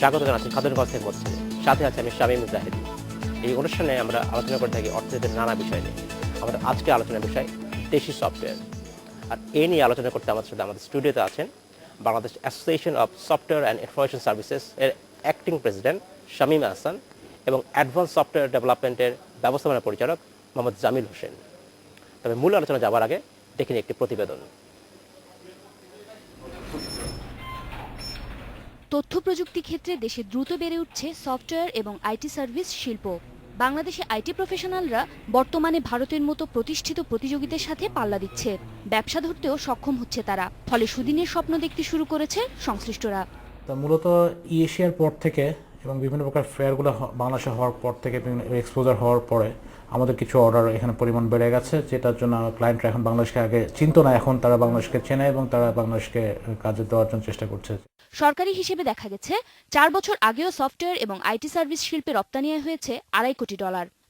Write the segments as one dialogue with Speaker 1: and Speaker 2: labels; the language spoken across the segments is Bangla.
Speaker 1: স্বাগত জানাচ্ছি খাতুনগঞ্জ থেকে বলছি। সাথে আছে আমি শামীম জাহিদ। এই অনুষ্ঠানে আমরা আলোচনা করে থাকি অর্থনীতির নানা বিষয় নিয়ে। আমাদের আজকে আলোচনার বিষয় দেশি সফটওয়্যার। আর এ নিয়ে আলোচনা করতে আমাদের সাথে আমাদের স্টুডিওতে আছেন Bangladesh association of software and information services এর অ্যাক্টিং প্রেসিডেন্ট শামীম আহসান এবং অ্যাডভান্স সফটওয়্যার ডেভেলপমেন্টের ব্যবস্থাপনা পরিচালক মোহাম্মদ জামিল হোসেন। তবে মূল আলোচনা যাওয়ার আগে দেখে নিই একটি প্রতিবেদন।
Speaker 2: তথ্য প্রযুক্তি ক্ষেত্রে দেশে দ্রুত বেড়ে উঠছে সফটওয়্যার এবং আইটি সার্ভিস শিল্প। বাংলাদেশে আইটি প্রফেশনালরা বর্তমানে ভারতের মতো প্রতিষ্ঠিত প্রতিযোগীদের সাথে পাল্লা দিচ্ছে। ব্যবসা ধরতেও সক্ষম হচ্ছে তারা, ফলে সুদিনের স্বপ্ন দেখতে শুরু করেছে সংশ্লিষ্টরা।
Speaker 3: তো মূলত এশিয়ার পর থেকে এবং বিভিন্ন প্রকার ফেয়ারগুলো বাংলাদেশে হওয়ার পর থেকে এক্সপোজার হওয়ার পরে আমাদের কিছু অর্ডার এখানে পরিমাণ বেড়ে গেছে, যেটার জন্য ক্লায়েন্টরা এখন বাংলাদেশকে আগে চিনতো না, এখন তারা বাংলাদেশকে চেনে এবং তারা বাংলাদেশকে কাজে দেওয়ার জন্য চেষ্টা করছে।
Speaker 2: সরকারি হিসেবে দেখা গেছে 4 বছর আগেও সফটওয়্যার এবং আইটি সার্ভিস শিল্পে রপ্তানি আয় হয়েছে $2.5 কোটি।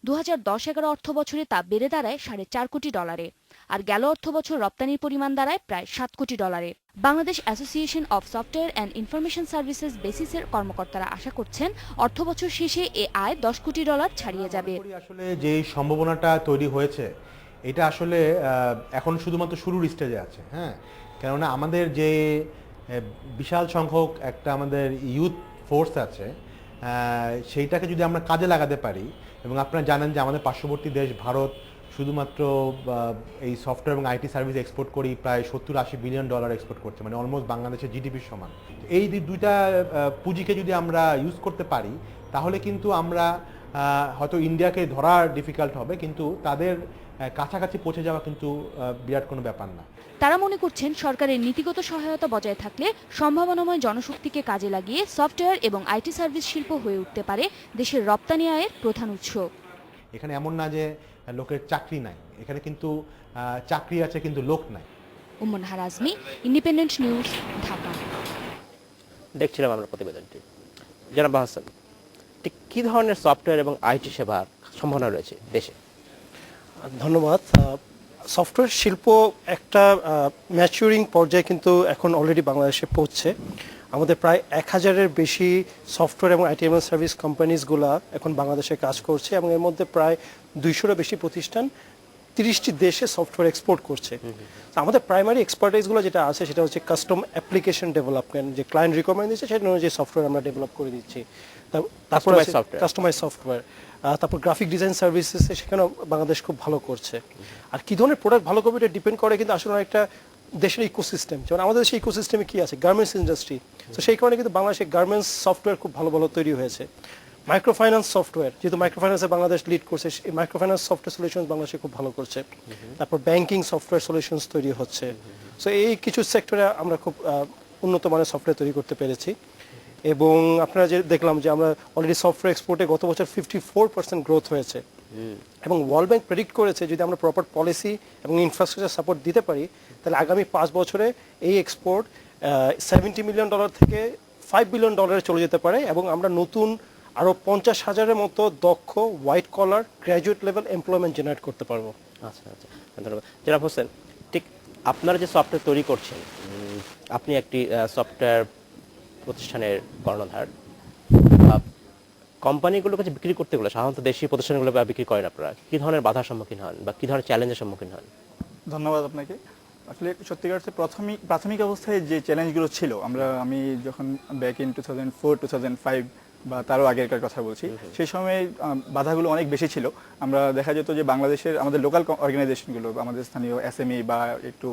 Speaker 2: 2010-11 অর্থ বছরে তা বেড়ে দাঁড়ায় $4.5 কোটি। আর গেল অর্থ বছর রপ্তানির পরিমাণ দাঁড়ায় প্রায় $7 কোটি। Bangladesh association of software and information services বেসিসের কর্মকর্তারা আশা করছেন অর্থ বছর শেষে এ আয় $10 কোটি ছাড়িয়ে যাবে।
Speaker 4: আসলে যে সম্ভাবনাটা তৈরি হয়েছে এটা আসলে এখন শুধুমাত্র শুরুর স্টেজে আছে। হ্যাঁ, কেননা আমাদের যে বিশাল সংখ্যক একটা আমাদের ইউথ ফোর্স আছে, সেইটাকে যদি আমরা কাজে লাগাতে পারি, এবং আপনারা জানেন যে আমাদের পার্শ্ববর্তী দেশ ভারত শুধুমাত্র এই সফটওয়্যার এবং আইটি সার্ভিস এক্সপোর্ট করি প্রায় $70-80 বিলিয়ন এক্সপোর্ট করছে, মানে অলমোস্ট বাংলাদেশের জিডিপির সমান। এই দুইটা পুঁজিকে যদি আমরা ইউজ করতে পারি তাহলে কিন্তু আমরা হয়তো ইন্ডিয়াকে ধরা ডিফিকাল্ট হবে, কিন্তু তাদের কাছাকাছি পৌঁছে যাওয়া কিন্তু বিরাট কোনো ব্যাপার না।
Speaker 2: তারা মনে করছেন সরকারের নীতিগত সহায়তা বজায় থাকলে সম্ভাবনাময় জনশক্তিকে কাজে লাগিয়ে সফটওয়্যার এবং আইটি সার্ভিস শিল্প হয়ে উঠতে পারে দেশের রপ্তানি আয়ের প্রধান উৎস।
Speaker 4: এখানে এমন না যে লোকের চাকরি নাই, এখানে কিন্তু চাকরি আছে কিন্তু লোক নাই।
Speaker 2: উম্মন হারাজমি, ইন্ডিপেন্ডেন্ট নিউজ, ঢাকা।
Speaker 1: দেখছিলাম আমরা প্রতিবেদনটি। জনাব হাসান, ঠিক কী ধরনের সফটওয়্যার এবং আইটি সেবার সম্ভাবনা রয়েছে দেশে?
Speaker 5: ধন্যবাদ। সফটওয়্যার শিল্প একটা ম্যাচুরিং পর্যায়ে কিন্তু এখন অলরেডি বাংলাদেশে পৌঁছছে। আমাদের প্রায় 1000-এর বেশি সফটওয়্যার এবং আইটি এবং সার্ভিস কোম্পানিজগুলো এখন বাংলাদেশে কাজ করছে এবং এর মধ্যে প্রায় 200-এরও বেশি প্রতিষ্ঠান 30টি দেশে সফটওয়্যার এক্সপোর্ট করছে। আমাদের প্রাইমারি এক্সপার্টাইজগুলো যেটা আছে সেটা হচ্ছে কাস্টম অ্যাপ্লিকেশন ডেভেলপমেন্ট, যে ক্লায়েন্ট রিকমেন্ড দিচ্ছে সেটা অনুযায়ী সফটওয়্যার আমরা ডেভেলপ করে দিচ্ছি। তারপর কাস্টমাইজ সফটওয়্যার, তারপর গ্রাফিক ডিজাইন সার্ভিসেস, সেখানেও বাংলাদেশ খুব ভালো করছে। আর কী ধরনের প্রোডাক্ট ভালো করবে এটা ডিপেন্ড করে কিন্তু আসলে একটা দেশের ইকোসিস্টেম। যেমন আমাদের দেশের ইকোসিস্টেমে কী আছে, গার্মেন্টস ইন্ডাস্ট্রি, তো সেই কারণে কিন্তু বাংলাদেশে গার্মেন্টস সফটওয়্যার খুব ভালো ভালো তৈরি হয়েছে। মাইক্রোফাইন্যান্স সফটওয়্যার, যেহেতু মাইক্রোফাইন্যান্সে বাংলাদেশ লিড করছে, এই মাইক্রোফাইন্যান্স সফটওয়্যার সলিউশন বাংলাদেশে খুব ভালো করছে। তারপর ব্যাংকিং সফটওয়্যার সলিউশনস তৈরি হচ্ছে। সো এই কিছু সেক্টরে আমরা খুব উন্নত মানের সফটওয়্যার তৈরি করতে পেরেছি। এবং আপনারা যে দেখলাম যে আমরা অলরেডি সফটওয়্যার এক্সপোর্টে গত বছর 54% গ্রোথ হয়েছে। এবং ওয়ার্ল্ড ব্যাংক প্রেডিক্ট করেছে যদি আমরা প্রপার পলিসি এবং ইনফ্রাস্ট্রাকচার সাপোর্ট দিতে পারি তাহলে আগামী 5 বছরে এই এক্সপোর্ট $70 মিলিয়ন থেকে $5 বিলিয়ন চলে যেতে পারে। এবং আমরা নতুন আরও 50,000-এর মতো দক্ষ white collar graduate level employment generate করতে পারবো।
Speaker 1: আচ্ছা আচ্ছা, ধন্যবাদ। জনাব হোসেন, ঠিক আপনারা যে সফটওয়্যার তৈরি করছেন, আপনি একটি সফটওয়্যার প্রতিষ্ঠানের কর্ণধার। কোম্পানিগুলোর কাছে বিক্রি করতে গেলে সাধারণত দেশি প্রতিষ্ঠানগুলো বিক্রি করেন, আপনারা কী ধরনের বাধার সম্মুখীন হন বা কী ধরনের চ্যালেঞ্জের সম্মুখীন হন?
Speaker 6: ধন্যবাদ আপনাকে। আসলে সত্যিকার অর্থে প্রাথমিক অবস্থায় যে চ্যালেঞ্জগুলো ছিল, আমি যখন ব্যাক ইন 2004-2005 বা তারও আগেরকার কথা বলছি, সেই সময় বাধাগুলো অনেক বেশি ছিল। আমরা দেখা যেত যে বাংলাদেশের আমাদের লোকাল অর্গানাইজেশনগুলো, আমাদের স্থানীয় এসএমই বা একটু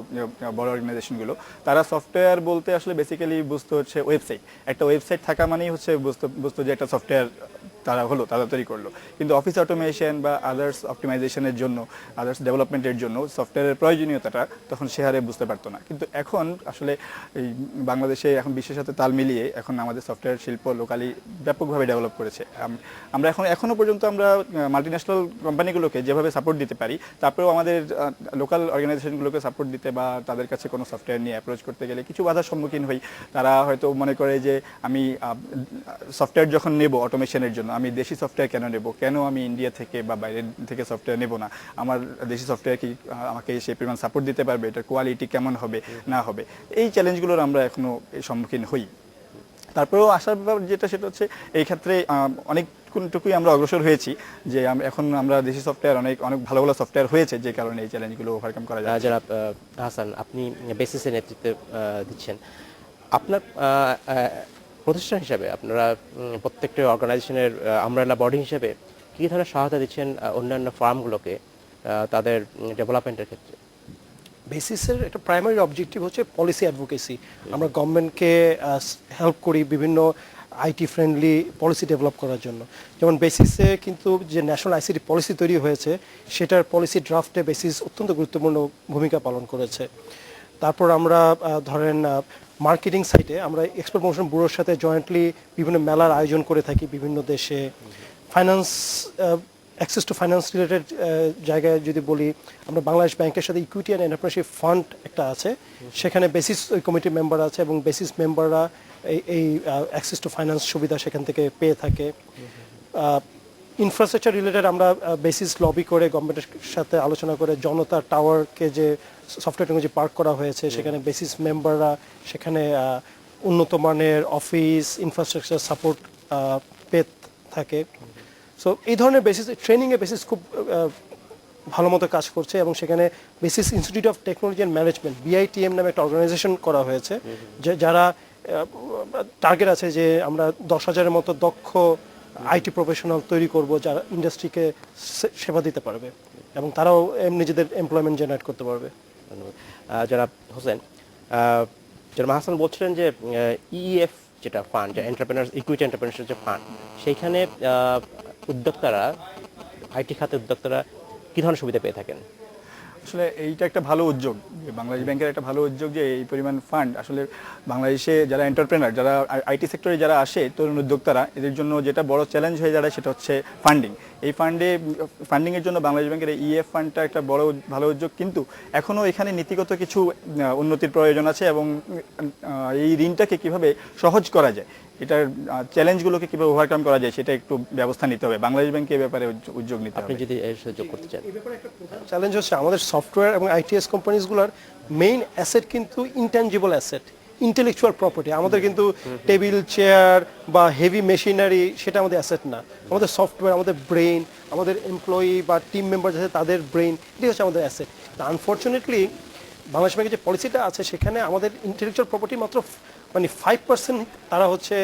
Speaker 6: বড় অর্গানাইজেশনগুলো, তারা সফটওয়্যার বলতে আসলে বেসিক্যালি বুঝতো হচ্ছে ওয়েবসাইট। একটা ওয়েবসাইট থাকা মানেই হচ্ছে বুঝতো যে একটা সফটওয়্যার তারা তৈরি করলো। কিন্তু অফিস অটোমেশন বা আদার্স অপটিমাইজেশনের জন্য, আদার্স ডেভেলপমেন্টের জন্য সফটওয়্যারের প্রয়োজনীয়তাটা তখন সে হারে বুঝতে পারতো না। কিন্তু এখন আসলে এই বাংলাদেশে এখন বিশ্বের সাথে তাল মিলিয়ে এখন আমাদের সফটওয়্যার শিল্প লোকালি ব্যাপকভাবে ডেভেলপ করেছে। আমরা এখনও পর্যন্ত আমরা মাল্টিন্যাশনাল কোম্পানিগুলোকে যেভাবে সাপোর্ট দিতে পারি, তারপরেও আমাদের লোকাল অর্গানাইজেশনগুলোকে সাপোর্ট দিতে বা তাদের কাছে কোনো সফটওয়্যার নিয়ে অ্যাপ্রোচ করতে গেলে কিছু বাধার সম্মুখীন হই। তারা হয়তো মনে করে যে আমি সফটওয়্যার যখন নেব অটোমেশনের জন্য, আমি দেশি সফটওয়্যার কেন নেব, কেন আমি ইন্ডিয়া থেকে বা বাইরের থেকে সফটওয়্যার নেব না, আমার দেশি সফটওয়্যার কি আমাকে সেই পরিমাণ সাপোর্ট দিতে পারবে, এটার কোয়ালিটি কেমন হবে না হবে, এই চ্যালেঞ্জগুলোর আমরা এখনও সম্মুখীন হই। তারপরেও আসার ব্যাপার যেটা সেটা হচ্ছে এই ক্ষেত্রে অনেকটুকুই আমরা অগ্রসর হয়েছি, যে এখন আমরা দেশি সফটওয়্যার অনেক অনেক ভালো ভালো সফটওয়্যার হয়েছে, যে কারণে এই চ্যালেঞ্জগুলো ওভারকাম করা যায়।
Speaker 1: যারা হাসান, আপনি বেসিসের নেতৃত্বে দিচ্ছেন, আপনার প্রতিষ্ঠান হিসাবে আপনারা প্রত্যেকটা অর্গানাইজেশনের আমব্রেলা বডি হিসেবে কী ধরনের সহায়তা দিচ্ছেন অন্যান্য ফার্মগুলোকে তাদের ডেভেলপমেন্টের ক্ষেত্রে?
Speaker 5: বেসিসের একটা প্রাইমারি অবজেক্টিভ হচ্ছে পলিসি অ্যাডভোকেসি। আমরা গভর্নমেন্টকে হেল্প করি বিভিন্ন আইটি ফ্রেন্ডলি পলিসি ডেভেলপ করার জন্য। যেমন বেসিসে কিন্তু যে ন্যাশনাল আইসিটি পলিসি তৈরি হয়েছে, সেটার পলিসি ড্রাফটে বেসিস অত্যন্ত গুরুত্বপূর্ণ ভূমিকা পালন করেছে। তারপর আমরা ধরেন মার্কেটিং সাইটে আমরা এক্সপোর্ট প্রমোশন ব্যুরোর সাথে জয়েন্টলি বিভিন্ন মেলার আয়োজন করে থাকি বিভিন্ন দেশে। Finance access to finance related জায়গায় যদি বলি, আমরা বাংলাদেশ ব্যাংকের সাথে ইকুইটি অ্যান্ড এন্টারপ্রেনারশিপ ফান্ড একটা আছে, সেখানে বেসিস ওই কমিটির মেম্বার আছে এবং বেসিস মেম্বাররা এই অ্যাক্সেস টু ফাইন্যান্স সুবিধা সেখান থেকে পেয়ে থাকে। ইনফ্রাস্ট্রাকচার রিলেটেড আমরা বেসিস লবি করে গভর্নমেন্টের সাথে আলোচনা করে জনতা টাওয়ারকে যে সফটওয়্যার টেকনোলজি পার্ক করা হয়েছে, সেখানে বেসিস মেম্বাররা সেখানে উন্নত মানের অফিস ইনফ্রাস্ট্রাকচার সাপোর্ট পেয়ে থাকে। সো এই ধরনের বেসিস ট্রেনিংয়ে বেসিস খুব ভালো মতো কাজ করছে এবং সেখানে basis institute of technology and management BITM নামে একটা অর্গানাইজেশন করা হয়েছে, যারা টার্গেট আছে যে আমরা 10,000-এর মতো দক্ষ আইটি প্রফেশনাল তৈরি করব, যারা ইন্ডাস্ট্রিকে সেবা দিতে পারবে এবং তারাও নিজেদের এমপ্লয়মেন্ট জেনারেট করতে পারবে।
Speaker 1: ধন্যবাদ। যারা হোসেন, যারা হাসান বলছিলেন যে EEF যেটা ফান্ড, যে এন্টারপ্রেনার্স ইকুইটি এন্টারপ্রেনার্স যে ফান্ড, সেইখানে উদ্যোক্তারা, আইটি খাতে উদ্যোক্তারা কী ধরনের সুবিধা পেয়ে থাকেন?
Speaker 6: আসলে এইটা একটা ভালো উদ্যোগ, বাংলাদেশ ব্যাংকের একটা ভালো উদ্যোগ যে এই পরিমাণ ফান্ড আসলে বাংলাদেশে যারা এন্টারপ্রেনার, যারা আইটি সেক্টরে যারা আসে, তরুণ উদ্যোক্তারা, এদের জন্য যেটা বড় চ্যালেঞ্জ হয়ে দাঁড়ায় সেটা হচ্ছে ফান্ডিং। এই ফান্ডিংয়ের জন্য বাংলাদেশ ব্যাংকের এই EF ফান্ডটা একটা বড় ভালো উদ্যোগ, কিন্তু এখনও এখানে নীতিগত কিছু উন্নতির প্রয়োজন আছে এবং এই ঋণটাকে কিভাবে সহজ করা যায়, এটার চ্যালেঞ্জগুলোকে কিভাবে ওভারকাম করা যায়, সেটা একটু ব্যবস্থা নিতে হবে। বাংলাদেশ ব্যাংকে এ ব্যাপারে উদ্যোগ নিতে হবে।
Speaker 1: আপনি যদি যোগ করতে চান।
Speaker 5: চ্যালেঞ্জ হচ্ছে আমাদের সফটওয়্যার এবং ITS কোম্পানিজগুলোর মেইন অ্যাসেট কিন্তু ইনট্যাঞ্জিবল অ্যাসেট, ইন্টেলেকচুয়াল প্রপার্টি। আমাদের কিন্তু টেবিল চেয়ার বা হেভি মেশিনারি সেটা আমাদের অ্যাসেট না। আমাদের সফটওয়্যার, আমাদের ব্রেইন, আমাদের এমপ্লয়ি বা টিম মেম্বার যাতে তাদের ব্রেইন, এটাই হচ্ছে আমাদের অ্যাসেট। আনফর্চুনেটলি বাংলাদেশ ব্যাংকের যে পলিসিটা আছে, সেখানে আমাদের ইন্টেলেকচুয়াল প্রপার্টি মাত্র 5% তারা হচ্ছে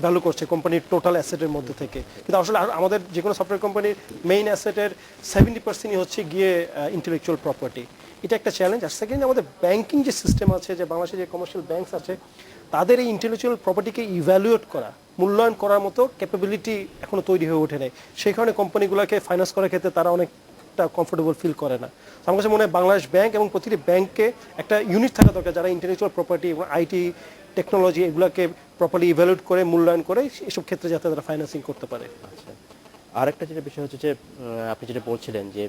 Speaker 5: ভ্যালু করছে কোম্পানির টোটাল অ্যাসেটের মধ্যে থেকে। কিন্তু আসলে আমাদের যে কোনো সফটওয়্যার কোম্পানির মেইন অ্যাসেটের 70%ই হচ্ছে গিয়ে ইন্টেলেকচুয়াল প্রপার্টি। এটা একটা চ্যালেঞ্জ। আর সেকেন্ড, আমাদের ব্যাংকিং যে সিস্টেম আছে, যে বাংলাদেশে যে কমার্শিয়াল ব্যাংকস আছে, তাদের এই ইন্টেলেকচুয়াল প্রপার্টিকে ইভ্যালুয়েট করা, মূল্যায়ন করার মতো ক্যাপাবিলিটি এখনো তৈরি হয়ে ওঠে নাই। সেই কারণে কোম্পানিগুলোকে ফাইন্যান্স করার ক্ষেত্রে তারা অনেকটা কমফোর্টেবল ফিল করে না। আমার কাছে মনে হয় বাংলাদেশ ব্যাংক এবং প্রতিটি ব্যাংকে একটা ইউনিট থাকা দরকার, যারা ইন্টেলেকচুয়াল প্রপার্টি এবং আইটি টেকনোলজি এগুলোকে প্রপারলি ইভ্যালুয়েট করে, মূল্যায়ন করে এসব ক্ষেত্রে যাতে তারা ফাইন্যান্সিং করতে পারে।
Speaker 1: আচ্ছা, আরেকটা যেটা বিষয় হচ্ছে যে আপনি যেটা বলছিলেন যে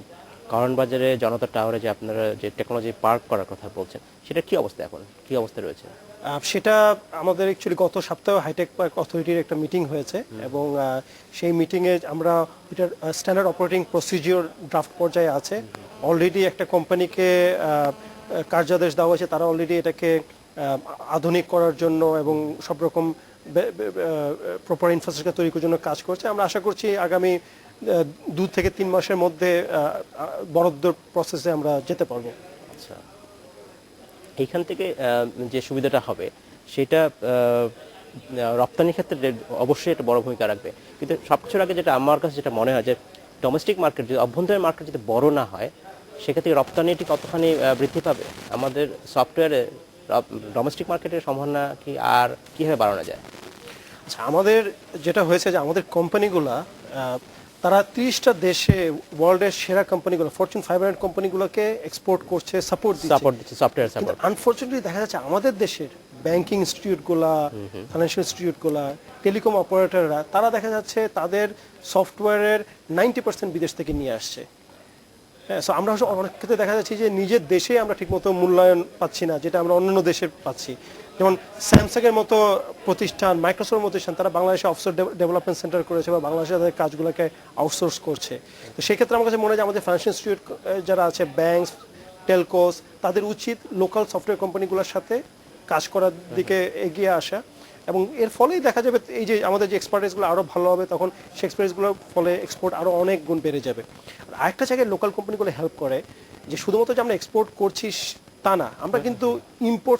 Speaker 1: কারণ বাজারে জনতা টাওয়ারে যে আপনারা যে টেকনোলজি পার্ক করার কথা বলছেন, সেটা কি অবস্থা, এখন কি অবস্থা রয়েছে?
Speaker 5: সেটা আমাদের অ্যাকচুয়ালি গত সপ্তাহে হাইটেক পার্ক অথরিটির একটা মিটিং হয়েছে এবং সেই মিটিংয়ে আমরা এটার স্ট্যান্ডার্ড অপারেটিং প্রসিজিওর ড্রাফট পর্যায়ে আছে। অলরেডি একটা কোম্পানিকে কার্যাদেশ দেওয়া হয়েছে, তারা অলরেডি এটাকে আধুনিক করার জন্য এবং সব রকম প্রপার ইনফ্রাস্ট্রাকচার তৈরি করার জন্য কাজ করছে। আমরা আশা করছি আগামী 2 থেকে 3 মাসের মধ্যে বরাদ্দ প্রসেসে আমরা যেতে পারবো।
Speaker 1: আচ্ছা, এইখান থেকে যে সুবিধাটা হবে সেটা রপ্তানির ক্ষেত্রে অবশ্যই একটা বড় ভূমিকা রাখবে, কিন্তু সবকিছুর আগে যেটা আমার কাছে যেটা মনে হয় যে ডোমেস্টিক মার্কেট, যদি অভ্যন্তরীণ মার্কেট যদি বড় না হয়, সেক্ষেত্রে রপ্তানিটি কতখানি বৃদ্ধি পাবে? আমাদের সফটওয়্যারে ডোমেস্টিক মার্কেটের সম্ভাবনা কি আর কীভাবে বাড়ানো যায়?
Speaker 5: আচ্ছা, আমাদের যেটা হয়েছে যে আমাদের কোম্পানিগুলা তারা 30টা দেশে ওয়ার্ল্ডের সেরা কোম্পানিগুলো, ফরচুন 500 কোম্পানিগুলোকে এক্সপোর্ট করছে, সাপোর্ট দিচ্ছে,
Speaker 1: সফটওয়্যার সাপোর্ট।
Speaker 5: আনফরচুনেটলি দেখা যাচ্ছে আমাদের দেশের ব্যাংকিং ইনস্টিটিউটগুলা, ফাইন্যান্সিয়াল ইনস্টিটিউটগুলা, টেলিকম অপারেটররা, তারা দেখা যাচ্ছে তাদের সফটওয়্যারের 90% বিদেশ থেকে নিয়ে আসছে। হ্যাঁ, সো আমরা অনেক ক্ষেত্রে দেখা যাচ্ছে যে নিজের দেশে আমরা ঠিকমতো মূল্যায়ন পাচ্ছি না, যেটা আমরা অন্যান্য দেশে পাচ্ছি। যেমন স্যামসাংয়ের মতো প্রতিষ্ঠান, মাইক্রোসফটের মতো প্রতিষ্ঠান, তারা বাংলাদেশে অফশোর ডেভেলপমেন্ট সেন্টার করেছে বা বাংলাদেশে তাদের কাজগুলোকে আউটসোর্স করছে। তো সেক্ষেত্রে আমার কাছে মনে হয় যে আমাদের ফাইন্যান্সিয়াল ইনস্টিটিউট যারা আছে, ব্যাংক, টেলকোস, তাদের উচিত লোকাল সফটওয়্যার কোম্পানিগুলোর সাথে কাজ করার দিকে এগিয়ে আসা এবং এর ফলেই দেখা যাবে এই যে আমাদের যে এক্সপার্টাইজগুলো আরও ভালো হবে, তখন সেই এক্সপার্টাইজগুলোর ফলে এক্সপোর্ট আরও অনেক গুণ বেড়ে যাবে। আর আরেকটা জায়গায় লোকাল কোম্পানিগুলো হেল্প করে যে শুধুমাত্র যে আমরা এক্সপোর্ট করছি তা না, আমরা কিন্তু ইম্পোর্ট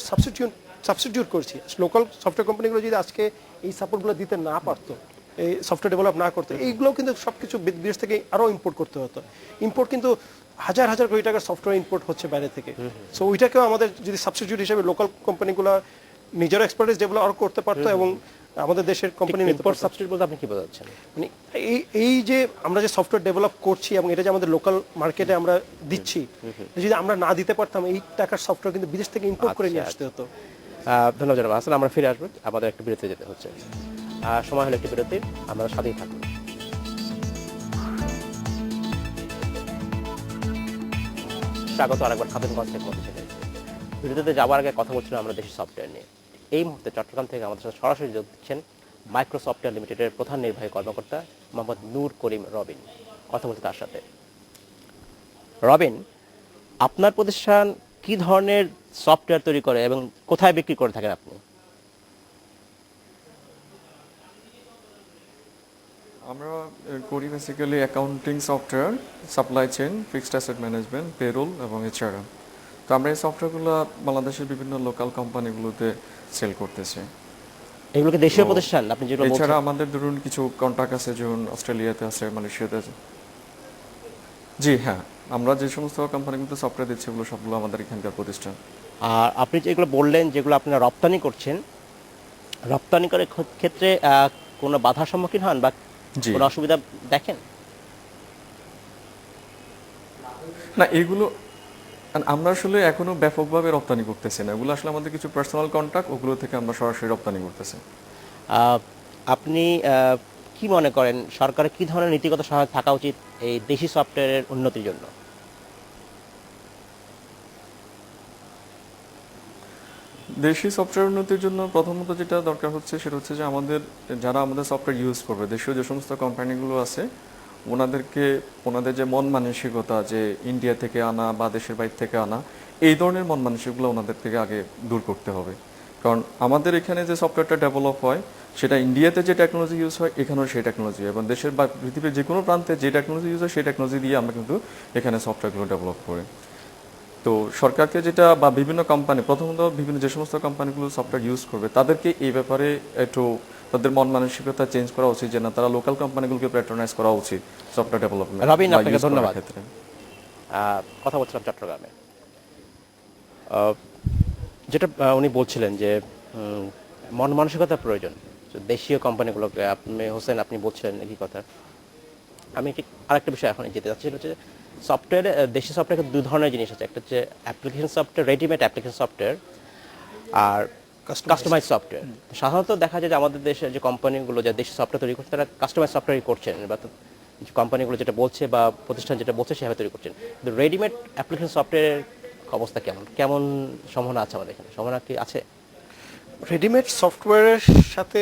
Speaker 5: সাবস্টিটিউট করছি। লোকাল সফটওয়্যার কোম্পানিগুলো যদি আজকে এই সাপোর্টগুলো দিতে না পারতো, এই সফটওয়্যার ডেভেলপ না করতে, এইগুলো কিন্তু সবকিছু বিদেশ থেকে আরও ইম্পোর্ট করতে হতো। ইম্পোর্ট কিন্তু হাজার হাজার কোটি টাকার সফটওয়্যার ইম্পোর্ট হচ্ছে বাইরে থেকে। সো ওইটাকেও আমাদের যদি সাবস্টিটিউট হিসেবে লোকাল কোম্পানিগুলো নিজেরও এক্সপার্টিস ডেভেলপ আরও করতে পারতো এবং আমাদের দেশের কোম্পানি
Speaker 1: ইম্পোর্ট সাবস্টিটিউট বলতে আপনি কি বোঝাচ্ছেন?
Speaker 5: মানে এই যে আমরা যে সফটওয়্যার ডেভেলপ করছি এবং এটা যে আমাদের লোকাল মার্কেটে আমরা দিচ্ছি, যদি আমরা না দিতে পারতাম এই টাকার সফটওয়্যার কিন্তু বিদেশ থেকে ইম্পোর্ট করে নিয়ে আসতে হতো।
Speaker 1: ধন্যবাদ জনাব হাসান। আমরা ফিরে আসবো, আমাদের একটা বিরতি যেতে হচ্ছে। সময় হলো একটি বিরতি, আমরা সাথেই থাকবো। স্বাগত আরেকবার খাদিমগঞ্জ থেকে মধ্যে থেকে। বিরতিতে যাওয়ার আগে কথা বলছিলাম আমরা দেশি সফটওয়্যার নিয়ে। এই মুহূর্তে চট্টগ্রাম থেকে আমাদের সাথে সরাসরি যোগ দিচ্ছেন মাইক্রো সফটওয়্যার লিমিটেডের প্রধান নির্বাহী কর্মকর্তা মোহাম্মদ নূর করিম রবিন। কথা বলতে তার সাথে। রবিন, আপনার প্রতিষ্ঠান কি ধরনের সফটওয়্যার তৈরি করে এবং কোথায় বিক্রি করে থাকেন আপনি?
Speaker 7: আমরা করি basically accounting software, supply chain, fixed asset management, payroll এবং এছাড়া তো আমরা এই সফটওয়্যারগুলো বাংলাদেশের বিভিন্ন লোকাল কোম্পানিগুলোতে সেল করতেছি।
Speaker 1: এগুলো কি দেশীয় প্রতিষ্ঠান আপনি যেগুলো বলছেন?
Speaker 7: এছাড়া আমাদের ধরুন কিছু কন্ট্রাক্ট আছে, যেমন অস্ট্রেলিয়াতে আছে, মালয়েশিয়াতে আছে। জি হ্যাঁ, আমরা যে সমস্ত কোম্পানিগুলোতে সফটওয়্যার দিচ্ছি ওগুলো সবগুলো আমাদের এখানকার প্রতিষ্ঠান।
Speaker 1: আর আপনি যেগুলো বললেন যেগুলো আপনারা রপ্তানি করছেন, রপ্তানি করার ক্ষেত্রে কোনো বাধার সম্মুখীন হন বা কোনো অসুবিধা দেখেন?
Speaker 7: না, এগুলো আমরা আসলে এখনো ব্যাপকভাবে রপ্তানি করতেছি না। এগুলো আসলে আমাদের কিছু পার্সোনাল কন্ট্রাক্ট, ওগুলো থেকে আমরা সরাসরি রপ্তানি করতেছি।
Speaker 1: আপনি কি মনে করেন সরকারের কি ধরনের নীতিগত সহায়তা থাকা উচিত এই দেশি সফটওয়্যারের উন্নতির জন্য?
Speaker 7: দেশি সফটওয়্যার উন্নতির জন্য প্রথমত যেটা দরকার হচ্ছে সেটা হচ্ছে যে আমাদের যারা আমাদের সফটওয়্যার ইউজ করবে, দেশীয় যে সমস্ত কোম্পানিগুলো আছে, ওনাদের যে মন মানসিকতা যে ইন্ডিয়া থেকে আনা বা দেশের বাইরে থেকে আনা, এই ধরনের মন মানসিকগুলো ওনাদের থেকে আগে দূর করতে হবে। কারণ আমাদের এখানে যে সফটওয়্যারটা ডেভেলপ হয় সেটা ইন্ডিয়াতে যে টেকনোলজি ইউজ হয় এখানেও সেই টেকনোলজি, এবং দেশের বা পৃথিবীর যে কোনো প্রান্তে যে টেকনোলজি ইউজ হয় সেই টেকনোলজি দিয়ে আমরা কিন্তু এখানে সফটওয়্যারগুলো ডেভেলপ করি। তো সরকারকে যেটা বা বিভিন্ন কোম্পানি, প্রথমত বিভিন্ন যে সমস্ত কোম্পানিগুলো সফটওয়্যার ইউজ করবে তাদেরকে এই ব্যাপারে একটু তাদের মন মানসিকতা চেঞ্জ করা উচিত, যে না, তারা লোকাল কোম্পানিগুলোকে প্যাট্রোনাইজ করা উচিত সফটওয়্যার ডেভেলপমেন্ট।
Speaker 1: রবিন, আপনাকে ধন্যবাদ। কথা বলছিলাম চট্টগ্রামে, যেটা উনি বলছিলেন যে মন মানসিকতার প্রয়োজন দেশীয় কোম্পানিগুলোকে। আপনি হোসেন, আপনি বলছিলেন একই কথা। আমি ঠিক আরেকটা বিষয় এখন যেতে চাচ্ছি, সেটা হচ্ছে সফটওয়্যারে, দেশি সফটওয়্যারে দুই ধরনের জিনিস আছে। একটা হচ্ছে application software, readymade application software, আর কাস্টমাইজ সফটওয়্যার। সাধারণত দেখা যায় যে আমাদের দেশে যে কোম্পানিগুলো যে দেশি সফটওয়্যার তৈরি করছে তারা কাস্টমাইজ সফটওয়্যারই করছেন, বা কোম্পানিগুলো যেটা বলছে বা প্রতিষ্ঠান যেটা বলছে সেভাবে তৈরি করছেন। কিন্তু রেডিমেড অ্যাপ্লিকেশন সফটওয়্যারের অবস্থা কেমন সম্ভাবনা আছে আমাদের এখানে? সম্ভাবনা কি আছে?
Speaker 5: রেডিমেড সফটওয়্যারের সাথে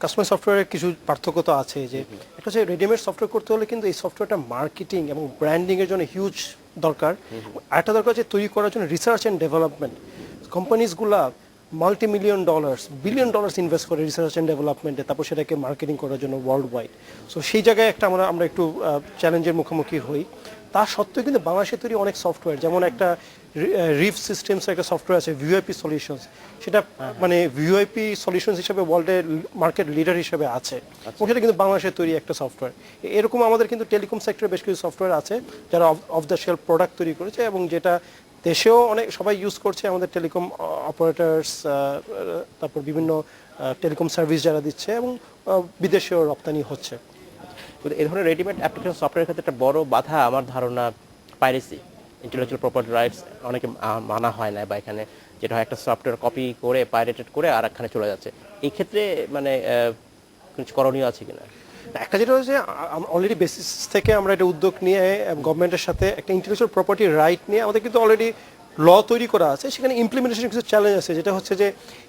Speaker 5: কাস্টমাইজ সফটওয়্যারের কিছু পার্থক্য তো আছে। যে একটা হচ্ছে রেডিমেড সফটওয়্যার করতে হলে কিন্তু এই সফটওয়্যারটা মার্কেটিং এবং ব্র্যান্ডিংয়ের জন্য হিউজ দরকার। আরেকটা দরকার হচ্ছে তৈরি করার জন্য রিসার্চ অ্যান্ড ডেভেলপমেন্ট। কোম্পানিজগুলা multi million dollars, billion dollars invest করে রিসার্চ অ্যান্ড ডেভেলপমেন্টে, তারপর সেটাকে মার্কেটিং করার জন্য ওয়ার্ল্ড ওয়াইড। সো সেই জায়গায় একটা আমরা একটু চ্যালেঞ্জের মুখোমুখি হই। তা সত্ত্বেও কিন্তু বাংলাদেশে তৈরি অনেক সফটওয়্যার, যেমন একটা রিফ সিস্টেমস একটা সফটওয়্যার আছে, ভিওআইপি সলিউশনস, সেটা মানে ভিওআইপি সলিউশনস হিসেবে ওয়ার্ল্ডের মার্কেট লিডার হিসেবে আছে, সেটা কিন্তু বাংলাদেশে তৈরি একটা সফটওয়্যার। এরকম আমাদের কিন্তু টেলিকম সেক্টরে বেশ কিছু সফটওয়্যার আছে যারা অফ দ্য শেলফ প্রোডাক্ট তৈরি করেছে, এবং যেটা দেশেও অনেক সবাই ইউজ করছে, আমাদের টেলিকম অপারেটার্স, তারপর বিভিন্ন টেলিকম সার্ভিস যারা দিচ্ছে, এবং বিদেশেও রপ্তানি হচ্ছে।
Speaker 1: এই ধরনের রেডিমেড অ্যাপ্লিকেশন সফটওয়্যারের ক্ষেত্রে একটা বড় বাধা আমার ধারণা পাইরেসি, ইন্টেলেকচুয়াল প্রপার্টি রাইটস অনেকে মানা হয় না, বা এখানে যেটা হয় একটা সফটওয়্যার কপি করে পাইরেটেড করে আর একখানে চলে যাচ্ছে। এই ক্ষেত্রে মানে কিছু করণীয় আছে কিনা?
Speaker 5: একটা যেটা হচ্ছে অলরেডি বেসিস থেকে আমরা একটা উদ্যোগ নিয়ে গভর্নমেন্টের সাথে একটা ইন্টেলেকচুয়াল প্রপার্টি রাইট নিয়ে আমাদের কিন্তু অলরেডি ল তৈরি করা আছে। সেখানে ইমপ্লিমেন্টেশন কিছু চ্যালেঞ্জ আছে, যেটা হচ্ছে যে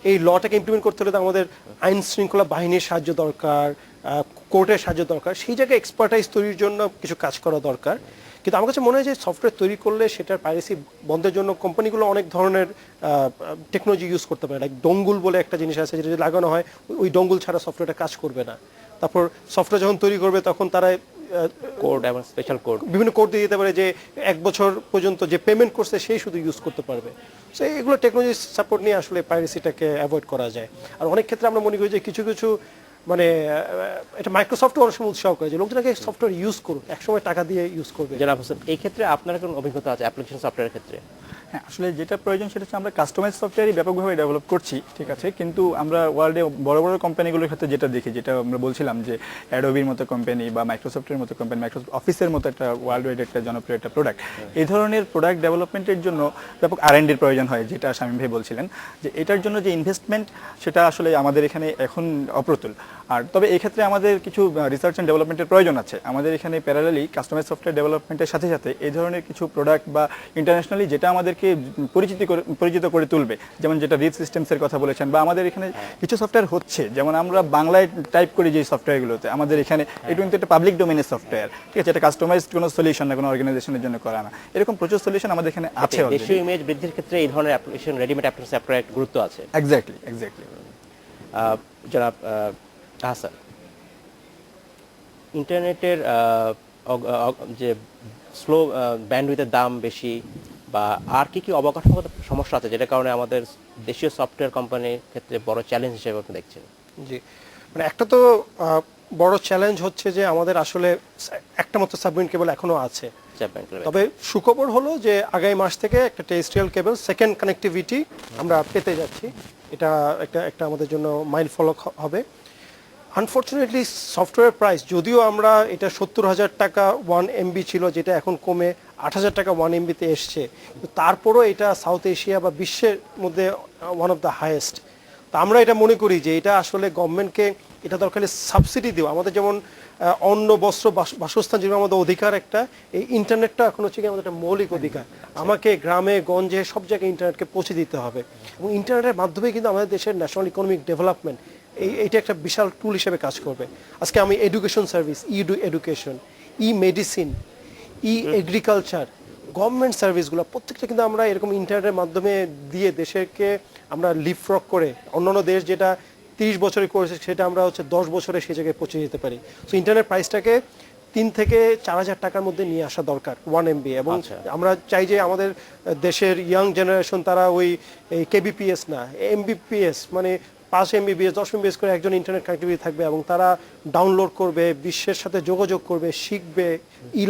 Speaker 5: এই লটাকে ইমপ্লিমেন্ট করতে হলে আমাদের আইন শৃঙ্খলা বাহিনীর সাহায্য দরকার, কোর্টের সাহায্য দরকার। সেই জায়গায় এক্সপার্টাইজ তৈরির জন্য কিছু কাজ করা দরকার। কিন্তু আমার কাছে মনে হয় যে সফটওয়্যার তৈরি করলে সেটার পাইরেসি বন্ধের জন্য কোম্পানিগুলো অনেক ধরনের টেকনোলজি ইউজ করতে পারে, লাইক ডঙ্গুল বলে একটা জিনিস আছে যেটা যদি লাগানো হয় ওই ডঙ্গুল ছাড়া সফটওয়্যারটা কাজ করবে না। তারপর সফটওয়্যার যখন তৈরি করবে তখন তারা
Speaker 1: কোড এবং স্পেশাল কোড
Speaker 5: বিভিন্ন কোড দিয়ে দিতে পারে যে 1 বছর পর্যন্ত যে পেমেন্ট করছে সেই শুধু ইউজ করতে পারবে। সো এগুলো টেকনোলজি সাপোর্ট নিয়ে আসলে পাইরেসিটাকে অ্যাভয়েড করা যায়। আর অনেক ক্ষেত্রে আমরা মনে করি যে কিছু কিছু মানে এটা মাইক্রোসফটও অনেক সময় উৎসাহ করে যে লোকজনকে সফটওয়্যার ইউজ করুন, একসময় টাকা দিয়ে ইউজ করবে।
Speaker 1: জনাব হোসেন, এই ক্ষেত্রে আপনার কোনো অভিজ্ঞতা আছে অ্যাপ্লিকেশন সফটওয়্যারের ক্ষেত্রে?
Speaker 6: হ্যাঁ, আসলে যেটা প্রয়োজন সেটা হচ্ছে আমরা কাস্টমাইজ সফটওয়্যারই ব্যাপকভাবে ডেভেলপ করছি, ঠিক আছে, কিন্তু আমরা ওয়ার্ল্ডে বড় বড় কোম্পানিগুলোর ক্ষেত্রে যেটা দেখি, যেটা আমরা বলছিলাম যে অ্যাডোবির মতো কোম্পানি বা মাইক্রোসফটের মতো কোম্পানি, মাইক্রোসফট অফিসের মতো একটা ওয়ার্ল্ড ওয়াইড একটা জনপ্রিয় একটা প্রোডাক্ট, এই ধরনের প্রোডাক্ট ডেভেলপমেন্টের জন্য ব্যাপক R&Dর প্রয়োজন হয়, যেটা শামীম ভাই বলছিলেন যে এটার জন্য যে ইনভেস্টমেন্ট সেটা আসলে আমাদের এখানে এখন অপ্রতুল। আর তবে এই ক্ষেত্রে আমাদের কিছু রিসার্চ অ্যান্ড ডেভেলপমেন্টের প্রয়োজন আছে। আমাদের এখানে প্যারালালি কাস্টমাইজ সফটওয়্যার ডেভেলপমেন্টের সাথে সাথে এই ধরনের কিছু প্রোডাক্ট বা ইন্টারন্যাশনালি যেটা আমাদেরকে পরিচিত করে তুলবে, যেমন যেটা রিপ সিস্টেমসের কথা বলেছেন, বা আমাদের এখানে কিছু সফটওয়্যার হচ্ছে, যেমন আমরা বাংলায় টাইপ করি যে সফটওয়্যারগুলোতে আমাদের এখানে এটা কিন্তু একটা পাবলিক ডোমেনের সফটওয়্যার, ঠিক আছে, এটা কাস্টমাইজড কোনো সলিউশন না, কোনো অর্গানাইজেশনের জন্য করা না, এরকম প্রচুর সলিউশন আমাদের এখানে আছে।
Speaker 1: দেশীয় ইমেজ বৃদ্ধির ক্ষেত্রে এই ধরনের অ্যাপ্লিকেশন, রেডিমেড অ্যাপ্লিকেশন সফটওয়্যার একটা গুরুত্ব আছে।
Speaker 6: এক্স্যাক্টলি।
Speaker 1: জনাব হাসান, ইন্টারনেটের যে স্লো ব্যান্ডউইথের দাম বেশি বা আর কি কি অবকাঠামোগত সমস্যা আছে যেটার কারণে আমাদের দেশীয় সফটওয়্যার কোম্পানির ক্ষেত্রে বড় চ্যালেঞ্জ হিসেবে আপনি দেখছেন?
Speaker 5: জি, মানে একটা তো বড় চ্যালেঞ্জ হচ্ছে যে আমাদের আসলে একটা মতো সাবমেরিন কেবল এখনো আছে। তবে সুখবর হলো যে আগামী মাস থেকে একটা টেরেস্ট্রিয়াল কেবল সেকেন্ড কানেক্টিভিটি আমরা পেতে যাচ্ছি। এটা একটা আমাদের জন্য মাইলফলক হবে। আনফর্চুনেটলি সফটওয়্যার প্রাইস, যদিও আমরা এটা 70,000 টাকা 1 MB ছিল, যেটা এখন কমে 8,000 টাকা 1 MB-তে এসছে, কিন্তু তারপরও এটা সাউথ এশিয়া বা বিশ্বের মধ্যে ওয়ান অফ দ্য হাইয়েস্ট। তো আমরা এটা মনে করি যে এটা আসলে গভর্নমেন্টকে এটা দরকার সাবসিডি দেওয়া। আমাদের যেমন অন্ন, বস্ত্র, বাসস্থান যেগুলো আমাদের অধিকার একটা, এই ইন্টারনেটটা এখন হচ্ছে কি আমাদের একটা মৌলিক অধিকার। আমাকে গ্রামে গঞ্জে সব জায়গায় ইন্টারনেটকে পৌঁছে দিতে হবে, এবং ইন্টারনেটের মাধ্যমে কিন্তু আমাদের দেশের ন্যাশনাল ইকোনমিক ডেভেলপমেন্ট এইটা একটা বিশাল টুল হিসেবে কাজ করবে। আজকে আমি education service, education, medicine, agriculture, government সার্ভিসগুলো প্রত্যেকটা কিন্তু আমরা এরকম ইন্টারনেটের মাধ্যমে দিয়ে দেশকে আমরা লিপফ্রগ করে অন্যান্য দেশ যেটা 30 বছরে করেছে সেটা আমরা হচ্ছে 10 বছরে সেই জায়গায় পৌঁছে যেতে পারি। সো ইন্টারনেট প্রাইসটাকে 3 থেকে 4,000 টাকার মধ্যে নিয়ে আসা দরকার 1 MB, এবং আমরা চাই যে আমাদের দেশের ইয়াং জেনারেশন তারা ওই KBPS না, MBPS মানে 5 MBPS 10 MBPS করে একজন ইন্টারনেট কানেক্টিভিটি থাকবে, এবং তারা ডাউনলোড করবে, বিশ্বের সাথে যোগাযোগ করবে, শিখবে,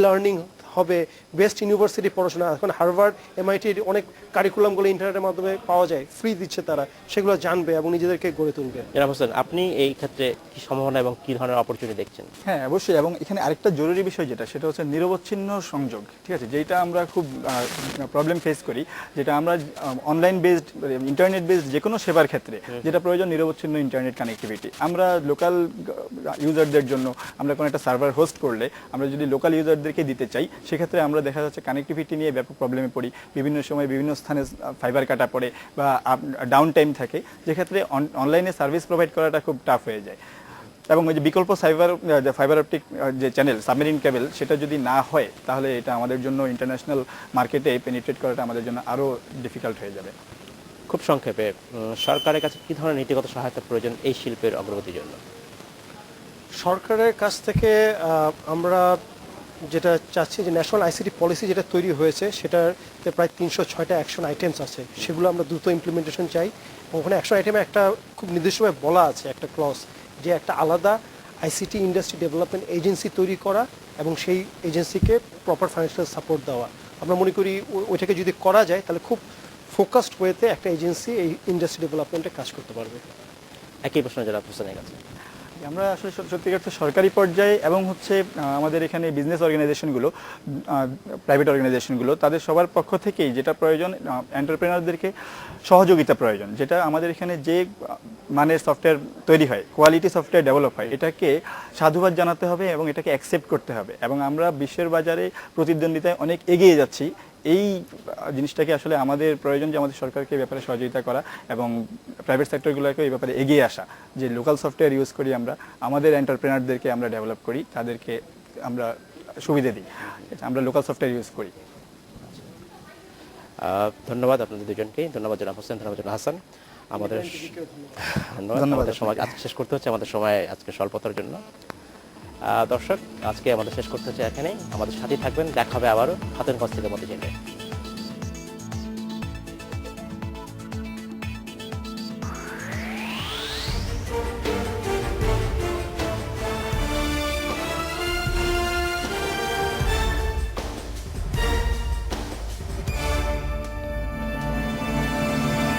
Speaker 5: লার্নিং হবে, বেস্ট ইউনিভার্সিটি পড়াশোনা। এখন হার্ভার্ড, MIT-র অনেক কারিকুলামগুলো ইন্টারনেটের মাধ্যমে পাওয়া যায়, ফ্রি দিচ্ছে তারা, সেগুলো জানবে এবং নিজেদেরকে গড়ে তুলবে।
Speaker 1: জনাব হোসেন, আপনি এই ক্ষেত্রে কি সম্ভাবনা এবং কি ধরনের অপরচুনিটি দেখছেন?
Speaker 6: হ্যাঁ, অবশ্যই, এবং এখানে আরেকটা জরুরি বিষয় যেটা, সেটা হচ্ছে নিরবচ্ছিন্ন সংযোগ, ঠিক আছে, যেটা আমরা খুব প্রবলেম ফেস করি, যেটা আমরা অনলাইন বেসড, ইন্টারনেট বেসড যে কোনো সেবার ক্ষেত্রে যেটা প্রয়োজন নিরবচ্ছিন্ন ইন্টারনেট কানেক্টিভিটি। আমরা লোকাল ইউজারদের জন্য আমরা কোনো একটা সার্ভার হোস্ট করলে আমরা যদি লোকাল ইউজারদেরকে দিতে চাই, সেক্ষেত্রে আমরা দেখা যাচ্ছে কানেক্টিভিটি নিয়ে ব্যাপক প্রবলেমে পড়ি, বিভিন্ন সময় বিভিন্ন স্থানে ফাইবার কাটা পড়ে বা ডাউন টাইম থাকে, যেক্ষেত্রে অনলাইনে সার্ভিস প্রোভাইড করাটা খুব টাফ হয়ে যায়। এবং ওই যে বিকল্প ফাইবার অপটিক যে চ্যানেল, সাবমেরিন কেবল, সেটা যদি না হয় তাহলে এটা আমাদের জন্য ইন্টারন্যাশনাল মার্কেটে পেনিট্রেট করাটা আমাদের জন্য আরও ডিফিকাল্ট হয়ে যাবে।
Speaker 1: খুব সংক্ষেপে, সরকারের কাছে কি ধরনের নীতিগত সহায়তা প্রয়োজন এই শিল্পের অগ্রগতির জন্য?
Speaker 5: সরকারের কাছ থেকে আমরা যেটা চাচ্ছি যে ন্যাশনাল ICT পলিসি যেটা তৈরি হয়েছে সেটাতে প্রায় 306টা অ্যাকশন আইটেমস আছে, সেগুলো আমরা দ্রুত ইমপ্লিমেন্টেশন চাই। ওখানে অ্যাকশন আইটেমে একটা খুব নির্দিষ্টভাবে বলা আছে, একটা ক্লজ, যে একটা আলাদা ICT ইন্ডাস্ট্রি ডেভেলপমেন্ট এজেন্সি তৈরি করা এবং সেই এজেন্সিকে প্রপার ফাইন্যান্সিয়াল সাপোর্ট দেওয়া। আমরা মনে করি ওইটাকে যদি করা যায় তাহলে খুব ফোকাসড ওয়েতে একটা এজেন্সি এই ইন্ডাস্ট্রি ডেভেলপমেন্টে কাজ করতে পারবে।
Speaker 1: একই প্রশ্ন জনাব হোসেনের কাছে।
Speaker 6: আমরা আসলে সত্যিকার সরকারি পর্যায়ে এবং হচ্ছে আমাদের এখানে বিজনেস অর্গানাইজেশনগুলো, প্রাইভেট অর্গানাইজেশনগুলো, তাদের সবার পক্ষ থেকেই যেটা প্রয়োজন, এন্টারপ্রেনারদেরকে সহযোগিতা প্রয়োজন। যেটা আমাদের এখানে যে মানের সফটওয়্যার তৈরি হয়, কোয়ালিটি সফটওয়্যার ডেভেলপ হয়, এটাকে সাধুবাদ জানাতে হবে এবং এটাকে অ্যাকসেপ্ট করতে হবে। এবং আমরা বিশ্বের বাজারে প্রতিদ্বন্দ্বিতায় অনেক এগিয়ে যাচ্ছি, এই জিনিসটাকে আসলে আমাদের প্রয়োজন যে আমাদের সরকারকে এই ব্যাপারে সহযোগিতা করা এবং প্রাইভেট সেক্টরগুলোকে এই ব্যাপারে এগিয়ে আসা, যে লোকাল সফটওয়্যার ইউজ করি আমরা, আমাদের এন্টারপ্রেনারদেরকে আমরা ডেভেলপ করি, তাদেরকে আমরা সুবিধা দিই। আমরা লোকাল সফটওয়্যার ইউজ করি।
Speaker 1: ধন্যবাদ আপনাদের দুজনকেই, ধন্যবাদ জনাব হোসেন, ধন্যবাদ জনাব হাসান। আমাদের ধন্যবাদ। আমাদের সময় আজকে শেষ করতে হচ্ছে, আমাদের সময় আজকে স্বল্পতার জন্য। দর্শক, আজকে আমাদের শেষ করতে হচ্ছে এখানেই। আমাদের সাথেই থাকবেন, দেখা হবে আবারও খাতুন হস্পিটালের মধ্যে জেনে।